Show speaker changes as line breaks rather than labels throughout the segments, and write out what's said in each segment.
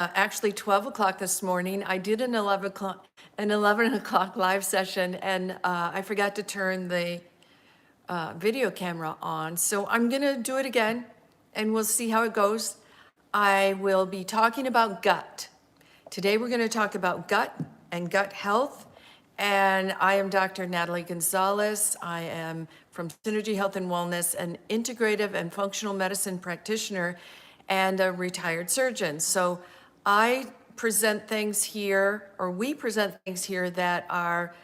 actually 12 o'clock this morning. I did an 11 o'clock live session, and I forgot to turn the video camera on. So I'm gonna do it again, and we'll see how it goes. I will be talking about gut. Today we're gonna talk about gut and gut health. And I am Dr. Natalie Gonzalez. I am from Synergy Health and Wellness, an integrative and functional medicine practitioner and a retired surgeon. So I present things here, or we present things here that are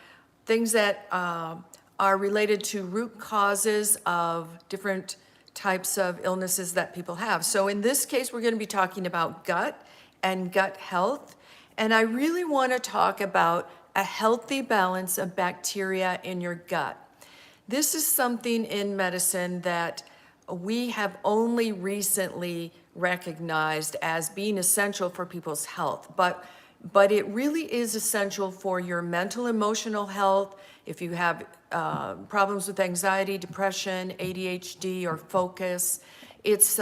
things that are related to root causes of different types of illnesses that people have. So in this case, we're going to be talking about gut and gut health. And I really want to talk about a healthy balance of bacteria in your gut. This is something in medicine that we have only recently recognized as being essential for people's health, but it really is essential for your mental, emotional health. If you have problems with anxiety, depression, ADHD, or focus, it's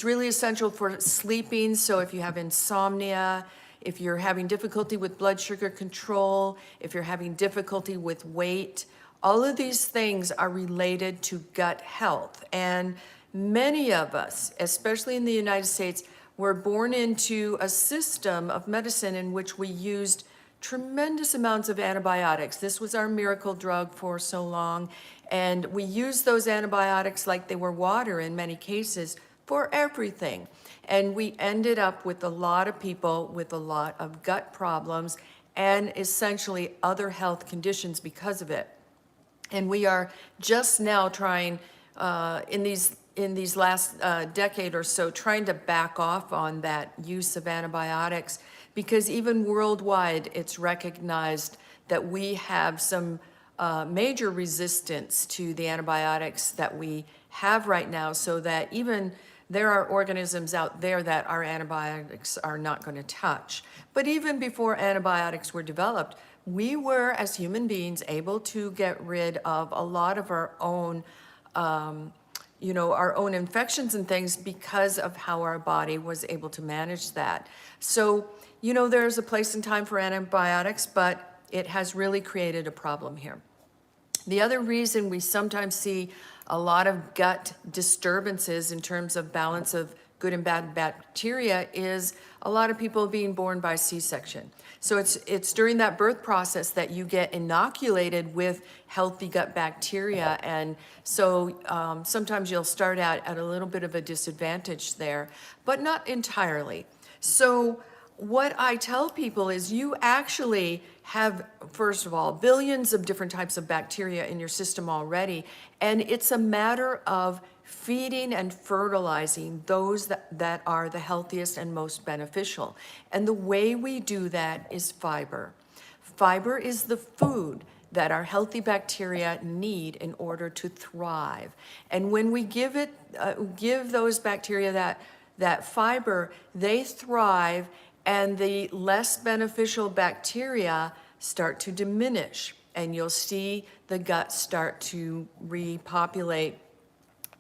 really essential for sleeping. So if you have insomnia, if you're having difficulty with blood sugar control, if you're having difficulty with weight, all of these things are related to gut health. And many of us, especially in the United States, were born into a system of medicine in which we used tremendous amounts of antibiotics. This was our miracle drug for so long. And we used those antibiotics like they were water in many cases for everything. And we ended up with a lot of people with a lot of gut problems and essentially other health conditions because of it. And we are just now trying, in these last decade or so, trying to back off on that use of antibiotics, because even worldwide, it's recognized that we have some major resistance to the antibiotics that we have right now, so that even there are organisms out there that our antibiotics are not going to touch. But even before antibiotics were developed, we were, as human beings, able to get rid of a lot of our own, our own infections and things because of how our body was able to manage that. So, there's a place and time for antibiotics, but it has really created a problem here. The other reason we sometimes see a lot of gut disturbances in terms of balance of good and bad bacteria is a lot of people being born by C-section. So it's during that birth process that you get inoculated with healthy gut bacteria. And so sometimes you'll start out at a little bit of a disadvantage there, but not entirely. So what I tell people is you actually have, first of all, billions of different types of bacteria in your system already, and it's a matter of feeding and fertilizing those that are the healthiest and most beneficial. And the way we do that is fiber. Fiber is the food that our healthy bacteria need in order to thrive. And when we give those bacteria that fiber, they thrive, and the less beneficial bacteria start to diminish, and you'll see the gut start to repopulate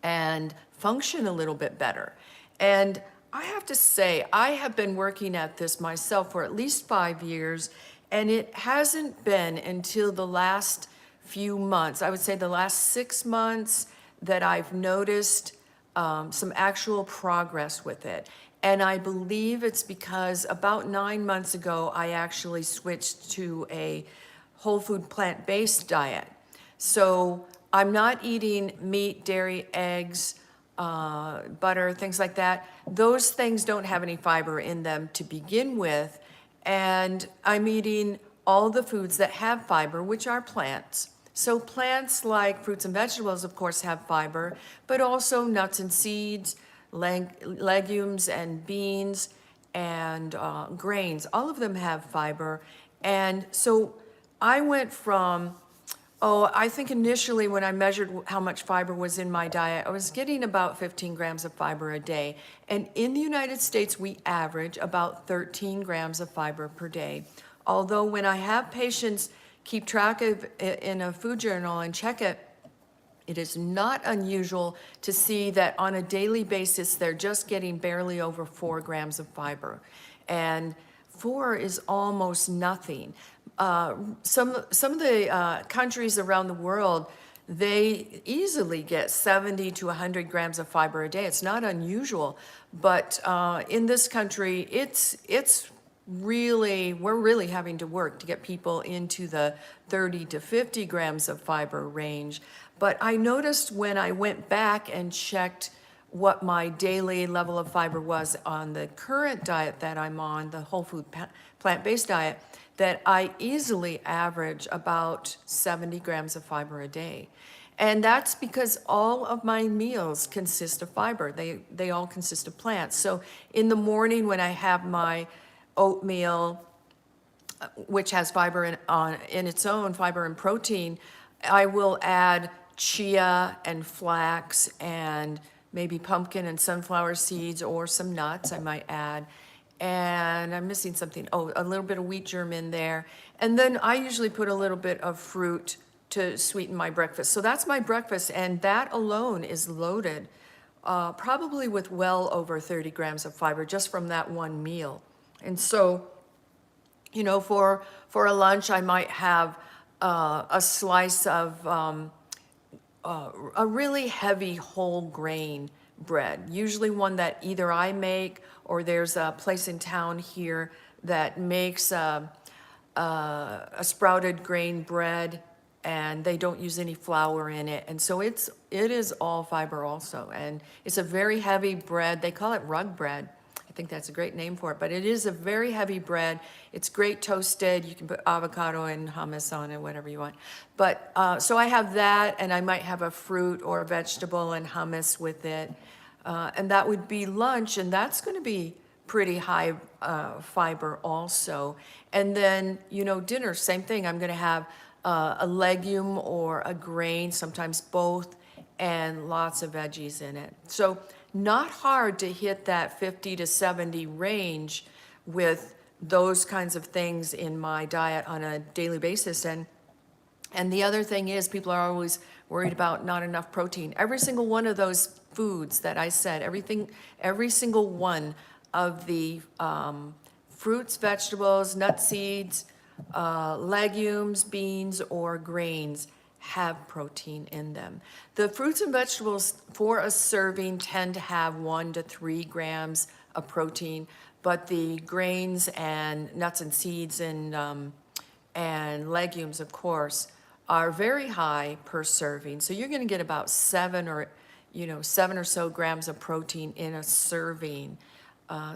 and function a little bit better. And I have to say, I have been working at this myself for at least 5 years, and it hasn't been until the last few months, I would say the last 6 months, that I've noticed some actual progress with it. And I believe it's because about 9 months ago, I actually switched to a whole food plant-based diet. So I'm not eating meat, dairy, eggs, butter, things like that. Those things don't have any fiber in them to begin with. And I'm eating all the foods that have fiber, which are plants. So plants like fruits and vegetables, of course, have fiber, but also nuts and seeds, legumes and beans and grains. All of them have fiber. And so I went from, I think initially when I measured how much fiber was in my diet, I was getting about 15 grams of fiber a day. And in the United States, we average about 13 grams of fiber per day. Although when I have patients keep track of it in a food journal and check it, it is not unusual to see that on a daily basis, they're just getting barely over 4 grams of fiber. and 4 is almost nothing. Some of the countries around the world, they easily get 70 to 100 grams of fiber a day. It's not unusual, but in this country, it's really, we're really having to work to get people into the 30 to 50 grams of fiber range. But I noticed when I went back and checked what my daily level of fiber was on the current diet that I'm on, the whole food plant-based diet, that I easily average about 70 grams of fiber a day. And that's because all of my meals consist of fiber. They all consist of plants. So in the morning when I have my oatmeal, which has fiber in its own, fiber and protein, I will add chia and flax and maybe pumpkin and sunflower seeds or some nuts I might add. And I'm missing something. Oh, a little bit of wheat germ in there. And then I usually put a little bit of fruit to sweeten my breakfast. So that's my breakfast, and that alone is loaded, probably with well over 30 grams of fiber just from that one meal. And so, you know, for a lunch, I might have a slice of a really heavy whole grain bread, usually one that either I make or there's a place in town here that makes a sprouted grain bread, and they don't use any flour in it. And so it is all fiber also. And it's a very heavy bread. They call it rug bread. I think that's a great name for it, but it is a very heavy bread. It's great toasted. You can put avocado and hummus on it, whatever you want. But so I have that, and I might have a fruit or a vegetable and hummus with it. And that would be lunch, and that's going to be pretty high fiber also. And then, you know, dinner, same thing. I'm going to have a legume or a grain, sometimes both, and lots of veggies in it. So not hard to hit that 50 to 70 range with those kinds of things in my diet on a daily basis. And the other thing is, people are always worried about not enough protein. Every single one of those foods that I said, every single one of the fruits, vegetables, nuts, seeds, legumes, beans, or grains have protein in them. The fruits and vegetables for a serving tend to have 1 to 3 grams of protein, but the grains and nuts and seeds and legumes, of course, are very high per serving. So you're going to get about 7 or so grams of protein in a serving.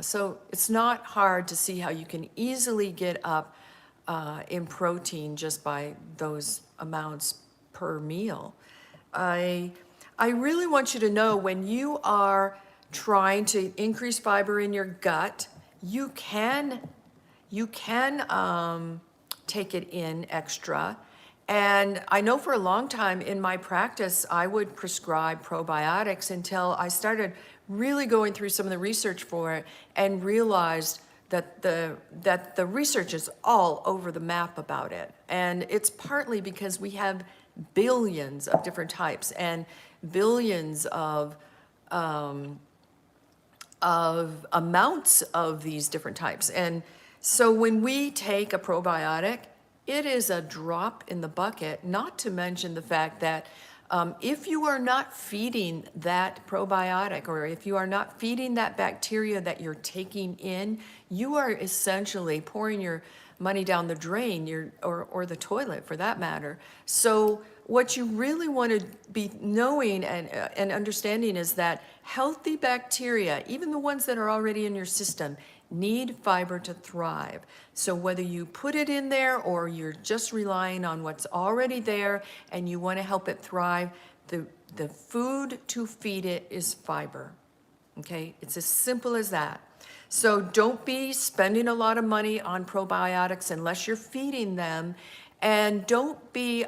So it's not hard to see how you can easily get up in protein just by those amounts per meal. I really want you to know, when you are trying to increase fiber in your gut, you can take it in extra. And I know for a long time in my practice, I would prescribe probiotics until I started really going through some of the research for it and realized that the research is all over the map about it. And it's partly because we have billions of different types and billions of amounts of these different types. And so when we take a probiotic, it is a drop in the bucket, not to mention the fact that if you are not feeding that probiotic, or if you are not feeding that bacteria that you're taking in, you are essentially pouring your money down the drain, or the toilet for that matter. So what you really want to be knowing and understanding is that healthy bacteria, even the ones that are already in your system, need fiber to thrive. So whether you put it in there or you're just relying on what's already there and you want to help it thrive, the food to feed it is fiber. Okay? It's as simple as that. So don't be spending a lot of money on probiotics unless you're feeding them, and don't be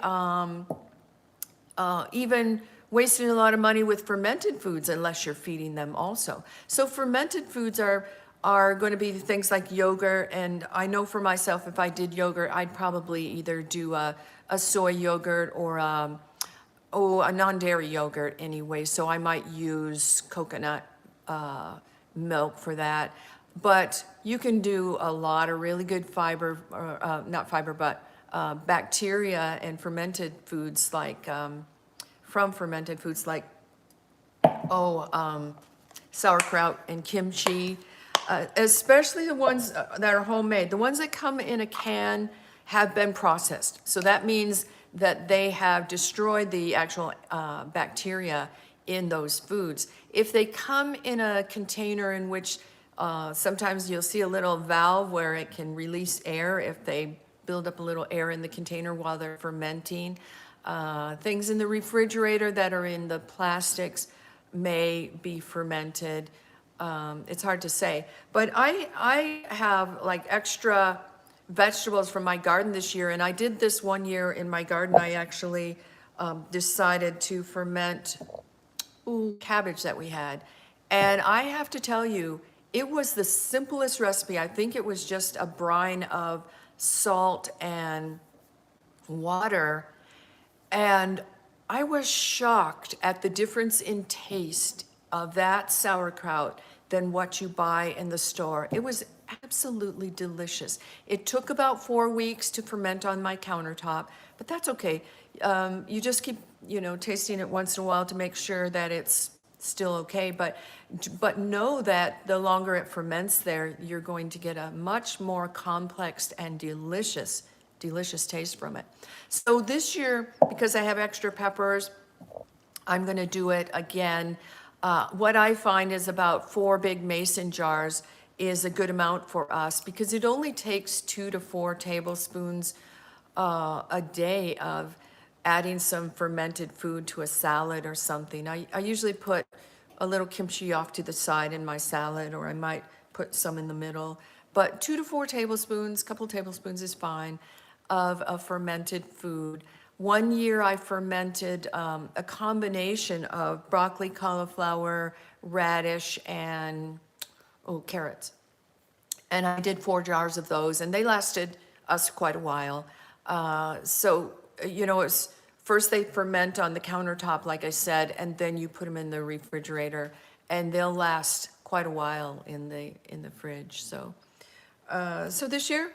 even wasting a lot of money with fermented foods unless you're feeding them also. So fermented foods are going to be things like yogurt, and I know for myself, if I did yogurt, I'd probably either do a soy yogurt or a non-dairy yogurt anyway, so I might use coconut milk for that. But you can do a lot of really good fiber, not fiber, but bacteria and fermented foods like, from fermented foods like, sauerkraut and kimchi, especially the ones that are homemade. The ones that come in a can have been processed. So that means that they have destroyed the actual bacteria in those foods. If they come in a container in which sometimes you'll see a little valve where it can release air if they build up a little air in the container while they're fermenting. Things in the refrigerator that are in the plastics may be fermented. It's hard to say. But I have like extra vegetables from my garden this year, and I did this one year in my garden. I actually decided to ferment cabbage that we had. And I have to tell you, it was the simplest recipe. I think it was just a brine of salt and water. And I was shocked at the difference in taste of that sauerkraut than what you buy in the store. It was absolutely delicious. It took about 4 weeks to ferment on my countertop, but that's okay. You just keep, tasting it once in a while to make sure that it's still okay. But know that the longer it ferments there, you're going to get a much more complex and delicious taste from it. So this year, because I have extra peppers, I'm going to do it again. What I find is about 4 big mason jars is a good amount for us because it only takes 2 to 4 tablespoons a day of adding some fermented food to a salad or something. I usually put a little kimchi off to the side in my salad, or I might put some in the middle. But 2 to 4 tablespoons, a couple tablespoons is fine, of a fermented food. One year I fermented a combination of broccoli, cauliflower, radish, and carrots. And I did 4 jars of those, and they lasted us quite a while. It's first they ferment on the countertop, like I said, and then you put them in the refrigerator, and they'll last quite a while in the fridge. So this year,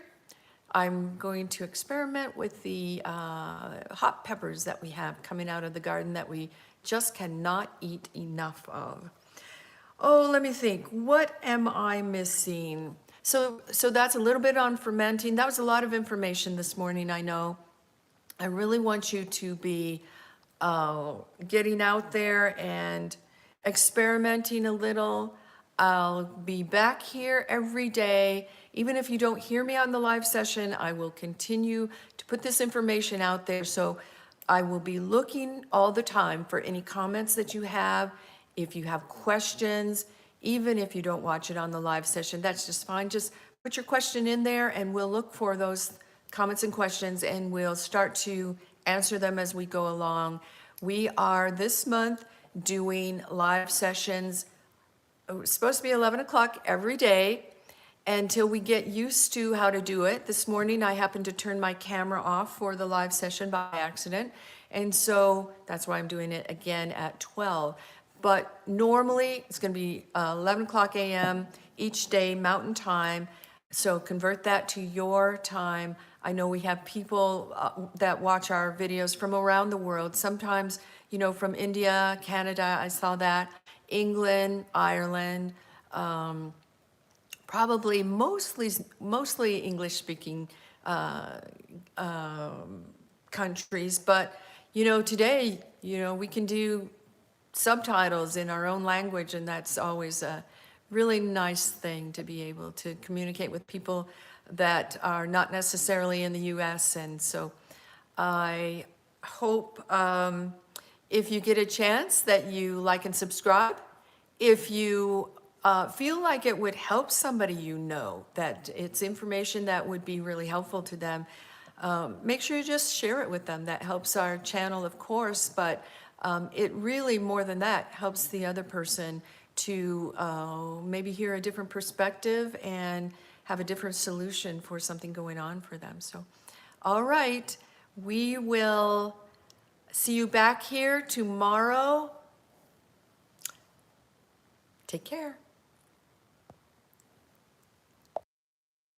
I'm going to experiment with the hot peppers that we have coming out of the garden that we just cannot eat enough of. Oh, let me think. What am I missing? So that's a little bit on fermenting. That was a lot of information this morning, I know. I really want you to be getting out there and experimenting a little. I'll be back here every day. Even if you don't hear me on the live session, I will continue to put this information out there. So I will be looking all the time for any comments that you have. If you have questions, even if you don't watch it on the live session, that's just fine. Just put your question in there and we'll look for those comments and questions and we'll start to answer them as we go along. We are this month doing live sessions. It's supposed to be 11 o'clock every day until we get used to how to do it. This morning I happened to turn my camera off for the live session by accident, and so that's why I'm doing it again at 12. But normally it's going to be 11 o'clock a.m. each day, Mountain Time, so convert that to your time. I know we have people that watch our videos from around the world, sometimes, from India, Canada, I saw that, England, Ireland, probably mostly English-speaking countries. But, today, we can do subtitles in our own language, and that's always a really nice thing to be able to communicate with people that are not necessarily in the U.S. And so I hope if you get a chance that you like and subscribe. If you feel like it would help somebody that it's information that would be really helpful to them, make sure you just share it with them. That helps our channel, of course, but it really, more than that, helps the other person to maybe hear a different perspective and have a different solution for something going on for them. So, all right, we will see you back here tomorrow. Take care.